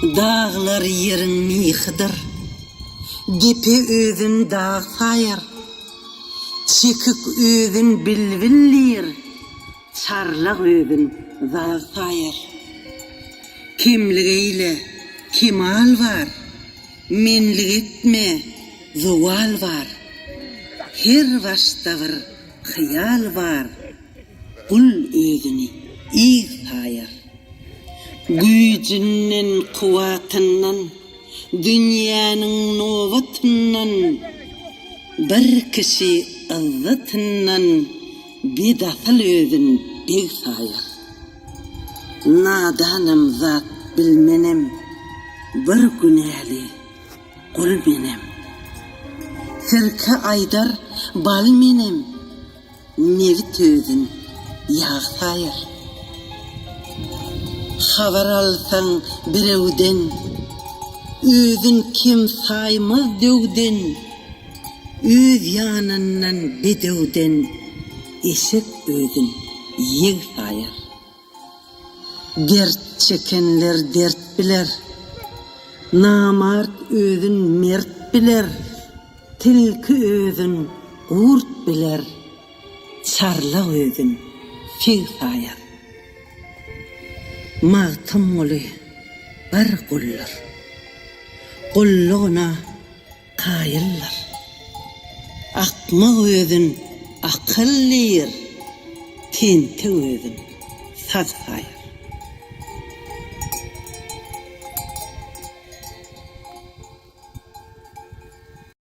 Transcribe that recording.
Dağlar yerin mihidir, gepe özün dağ sayar, çekik özün bilvillir, çarlak özün zağ sayar. Kimligeyle kemal var, menlik etme zuval var, her başta bir hıyal var, kul özünü iyi sayar. Gücünden, kuvvetından, dünyanın novatından, bir kişi izzetinden bedasıl özün bek sayar. Nadanım zat bilmenem, bir günahli kul menem. Sirke aydar bal menem, nevit özün yağ sayar. Haber alsan birevden, özün kim saymaz dövden, öz yanından bedevden, eşek özün yeg sayar. Dert çekenler dert biler, namart özün mert biler, tilki özün kurt biler, çarlak özün fil sayar. Mağtım olu bir kullar, kulluğuna kayıllar. Akma özün akıllir, tente özün saz sayar.